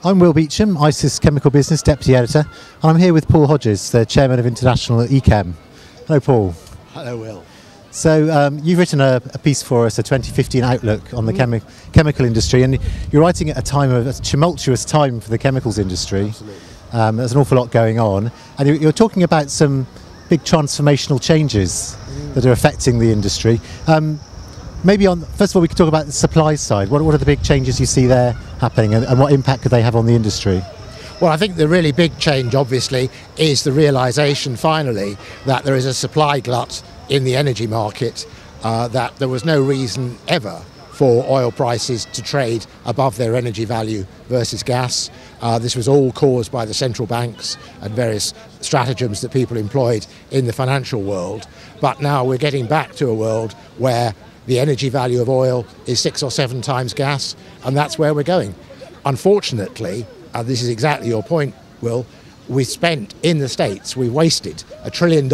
I'm Will Beecham, ICIS Chemical Business Deputy Editor, and I'm here with Paul Hodges, the Chairman of International ECHEM. Hello, Paul. Hello, Will. So you've written a piece for us, a 2015 outlook on the chemical industry, and you're writing at a tumultuous time for the chemicals industry. Absolutely. There's an awful lot going on, and you're talking about some big transformational changes that are affecting the industry. Maybe first of all, we could talk about the supply side. What are the big changes you see there happening, and what impact could they have on the industry? Well, I think the really big change, obviously, is the realisation, finally, that there is a supply glut in the energy market, that there was no reason ever for oil prices to trade above their energy value versus gas. This was all caused by the central banks and various stratagems that people employed in the financial world. But now we're getting back to a world where the energy value of oil is 6 or 7 times gas, and that's where we're going. Unfortunately, this is exactly your point, Will, we spent in the States, we wasted $1 trillion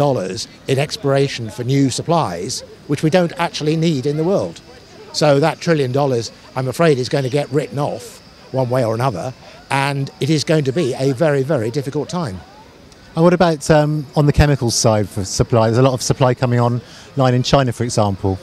in exploration for new supplies, which we don't actually need in the world. So that $1 trillion, I'm afraid, is going to get written off one way or another, and it is going to be a very, very difficult time. And what about on the chemicals side for supply? There's a lot of supply coming online in China, for example.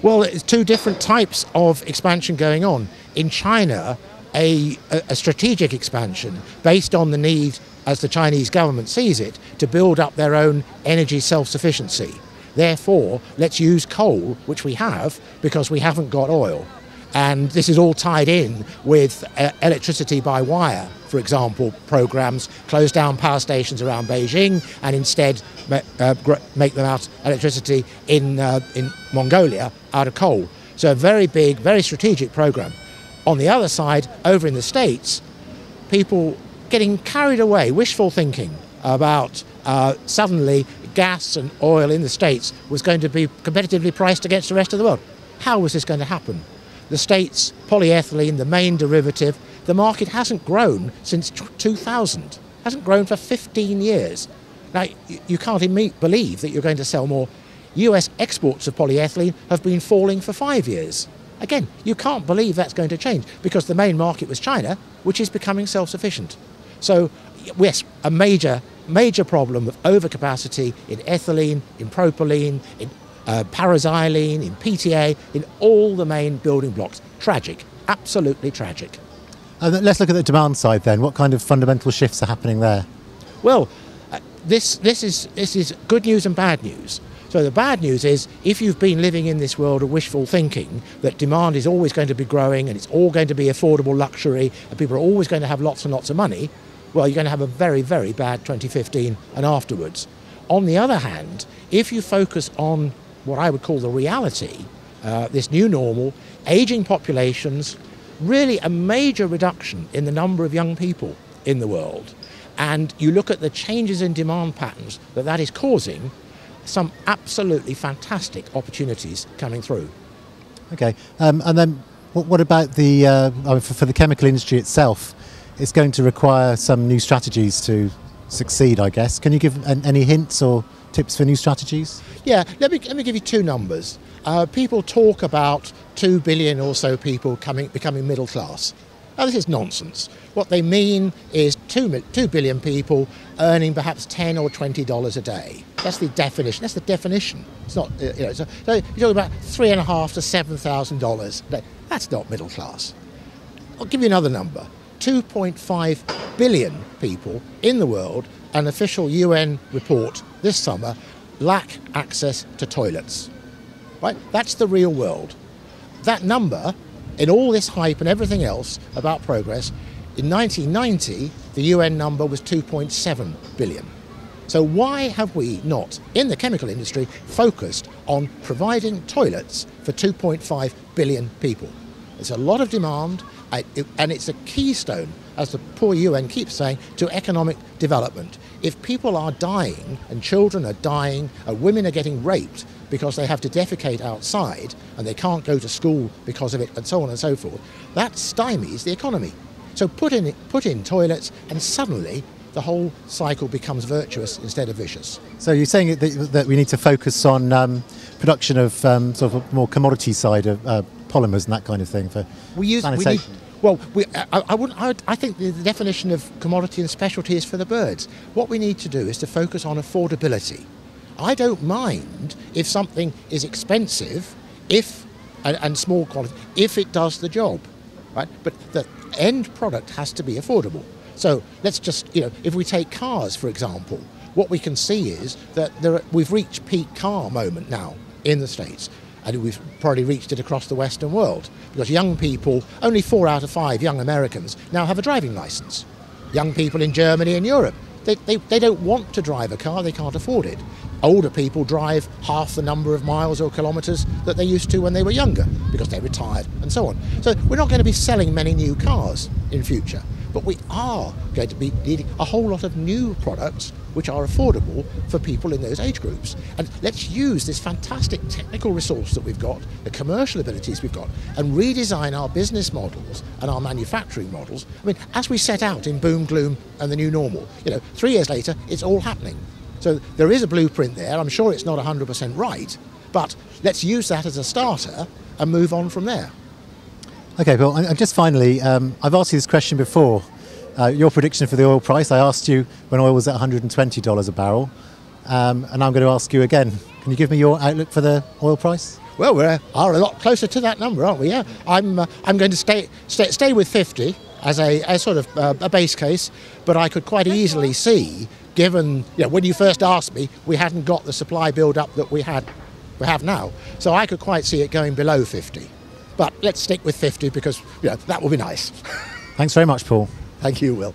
Well, it's 2 different types of expansion going on. In China, a strategic expansion based on the need, as the Chinese government sees it, to build up their own energy self-sufficiency. Therefore, let's use coal, which we have, because we haven't got oil. And this is all tied in with electricity by wire, for example, programs, close down power stations around Beijing and instead make them out electricity in Mongolia out of coal. So a very big, very strategic program. On the other side, over in the States, people getting carried away, wishful thinking about suddenly gas and oil in the States was going to be competitively priced against the rest of the world. How was this going to happen? The States, polyethylene, the main derivative, the market hasn't grown since 2000. Hasn't grown for 15 years. Now, you can't believe that you're going to sell more. US exports of polyethylene have been falling for 5 years. Again, you can't believe that's going to change because the main market was China, which is becoming self-sufficient. So, yes, a major problem of overcapacity in ethylene, in propylene, in paraxylene, in PTA, in all the main building blocks. Tragic, absolutely tragic. Let's look at the demand side then. What kind of fundamental shifts are happening there? Well, this is good news and bad news. So the bad news is, if you've been living in this world of wishful thinking that demand is always going to be growing and it's all going to be affordable luxury and people are always going to have lots and lots of money, well, you're going to have a very, very bad 2015 and afterwards. On the other hand, if you focus on what I would call the reality, this new normal, aging populations, really a major reduction in the number of young people in the world, and you look at the changes in demand patterns that is causing, some absolutely fantastic opportunities coming through. Okay, and then what about for the chemical industry itself? It's going to require some new strategies to succeed, I guess. Can you give any hints or tips for new strategies? Yeah, let me give you 2 numbers. People talk about 2 billion or so people becoming middle class. Now, this is nonsense. What they mean is 2 billion people earning perhaps $10 or $20 a day. That's the definition. That's the definition. It's not, so you're talking about $3,500 to $7,000 a day. That's not middle class. I'll give you another number. 2.5 billion people in the world, an official UN report this summer, lack access to toilets. Right? That's the real world. That number, in all this hype and everything else about progress, in 1990, the UN number was 2.7 billion. So why have we not, in the chemical industry, focused on providing toilets for 2.5 billion people? There's a lot of demand, and it's a keystone, as the poor UN keeps saying, to economic development. If people are dying, and children are dying, and women are getting raped because they have to defecate outside, and they can't go to school because of it, and so on and so forth, that stymies the economy. So put in toilets, and suddenly the whole cycle becomes virtuous instead of vicious. So you're saying that we need to focus on production of sort of more commodity side of polymers and that kind of thing for sanitation? I think the definition of commodity and specialty is for the birds. What we need to do is to focus on affordability. I don't mind if something is expensive, and small quality, if it does the job, right? But the end product has to be affordable. So let's just, if we take cars, for example, what we can see is that we've reached peak car moment now in the States. And we've probably reached it across the Western world because young people, only 4 out of 5 young Americans now have a driving license. Young people in Germany and Europe, they don't want to drive a car, they can't afford it. Older people drive half the number of miles or kilometres that they used to when they were younger because they're retired and so on. So we're not going to be selling many new cars in future, but we are going to be needing a whole lot of new products which are affordable for people in those age groups. And let's use this fantastic technical resource that we've got, the commercial abilities we've got, and redesign our business models and our manufacturing models. I mean, as we set out in Boom, Gloom and the New Normal, 3 years later, it's all happening. So there is a blueprint there. I'm sure it's not 100% right, but let's use that as a starter and move on from there. Okay, Bill, and just finally, I've asked you this question before. Your prediction for the oil price, I asked you when oil was at $120 a barrel, and I'm going to ask you again. Can you give me your outlook for the oil price? Well, we are a lot closer to that number, aren't we? Yeah, I'm going to stay with 50 as a sort of a base case, but I could quite easily see, given when you first asked me, we hadn't got the supply build-up that we have now, so I could quite see it going below 50. But let's stick with 50 because that will be nice. Thanks very much, Paul. Thank you, Will.